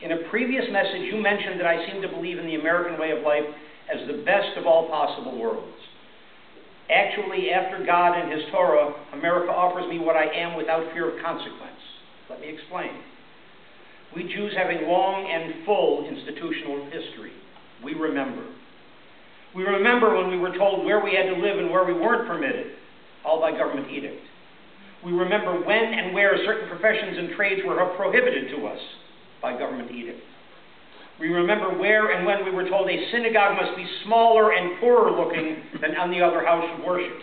In a previous message, you mentioned that I seem to believe in the American way of life as the best of all possible worlds. Actually, after God and His Torah, America offers me what I am without fear of consequence. Let me explain. We Jews have a long and full institutional history. We remember. We remember when we were told where we had to live and where we weren't permitted, all by government edict. We remember when and where certain professions and trades were prohibited to us by government edict. We remember where and when we were told a synagogue must be smaller and poorer looking than any other house of worship.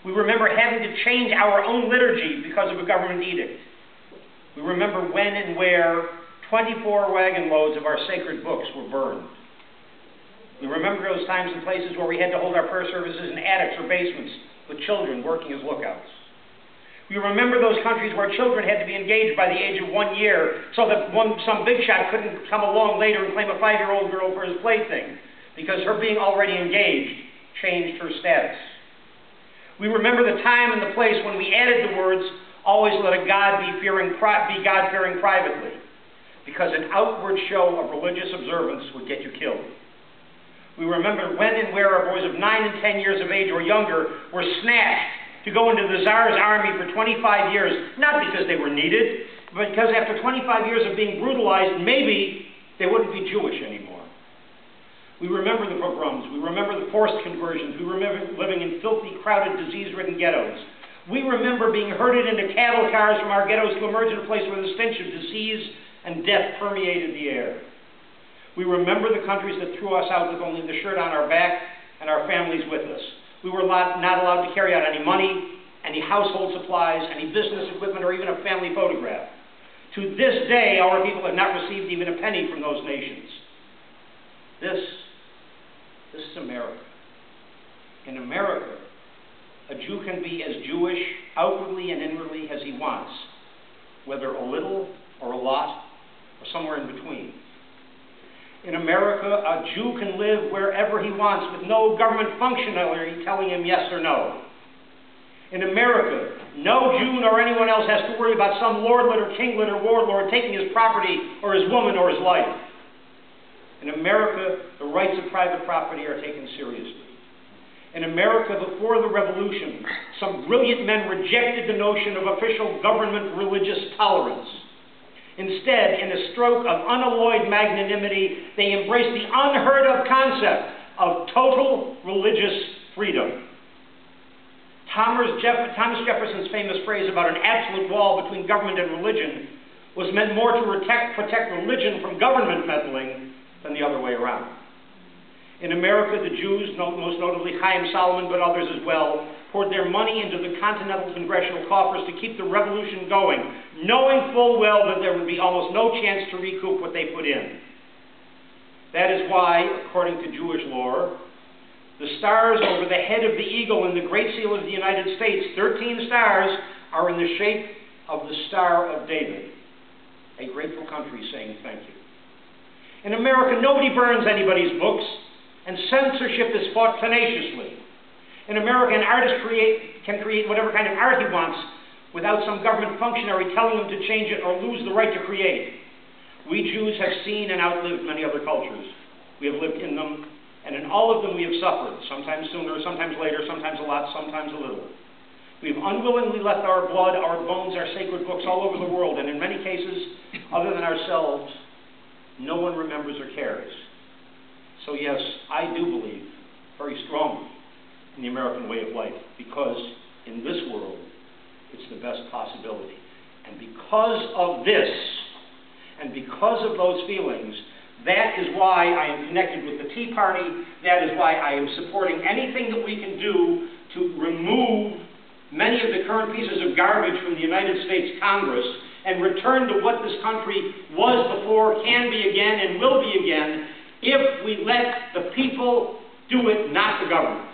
We remember having to change our own liturgy because of a government edict. We remember when and where 24 wagon loads of our sacred books were burned. We remember those times and places where we had to hold our prayer services in attics or basements with children working as lookouts. We remember those countries where children had to be engaged by the age of 1 year so that some big shot couldn't come along later and claim a 5-year-old girl for his plaything because her being already engaged changed her status. We remember the time and the place when we added the words, always let a God be God-fearing privately, because an outward show of religious observance would get you killed. We remember when and where our boys of 9 and 10 years of age or younger were snatched to go into the Tsar's army for 25 years, not because they were needed, but because after 25 years of being brutalized, maybe they wouldn't be Jewish anymore. We remember the pogroms. We remember the forced conversions. We remember living in filthy, crowded, disease-ridden ghettos. We remember being herded into cattle cars from our ghettos to emerge in a place where the stench of disease and death permeated the air. We remember the countries that threw us out with only the shirt on our back and our families with us. We were not allowed to carry out any money, any household supplies, any business equipment, or even a family photograph. To this day, our people have not received even a penny from those nations. This is America. In America, a Jew can be as Jewish outwardly and inwardly as he wants, whether a little or a lot or somewhere in between. In America, a Jew can live wherever he wants with no government functionary telling him yes or no. In America, no Jew nor anyone else has to worry about some lordlet or kinglet or warlord taking his property or his woman or his life. In America, the rights of private property are taken seriously. In America, before the Revolution, some brilliant men rejected the notion of official government religious tolerance. Instead, in a stroke of unalloyed magnanimity, they embraced the unheard of concept of total religious freedom. Thomas Jefferson's famous phrase about an absolute wall between government and religion was meant more to protect religion from government meddling than the other way around. In America, the Jews, most notably Chaim Solomon, but others as well, poured their money into the continental congressional coffers to keep the revolution going, knowing full well that there would be almost no chance to recoup what they put in. That is why, according to Jewish lore, the stars over the head of the eagle in the Great Seal of the United States, 13 stars, are in the shape of the Star of David, a grateful country saying thank you. In America, nobody burns anybody's books, and censorship is fought tenaciously. In America, an artist can create whatever kind of art he wants without some government functionary telling him to change it or lose the right to create. We Jews have seen and outlived many other cultures. We have lived in them, and in all of them we have suffered, sometimes sooner, sometimes later, sometimes a lot, sometimes a little. We have unwillingly left our blood, our bones, our sacred books all over the world, and in many cases, other than ourselves, no one remembers or cares. So yes, I do believe very strongly in the American way of life, because in this world, it's the best possibility. And because of this, and because of those feelings, that is why I am connected with the Tea Party. That is why I am supporting anything that we can do to remove many of the current pieces of garbage from the United States Congress and return to what this country was before, can be again, and will be again, if we let the people do it, not the government.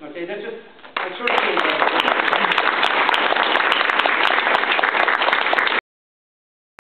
Okay, that's sort of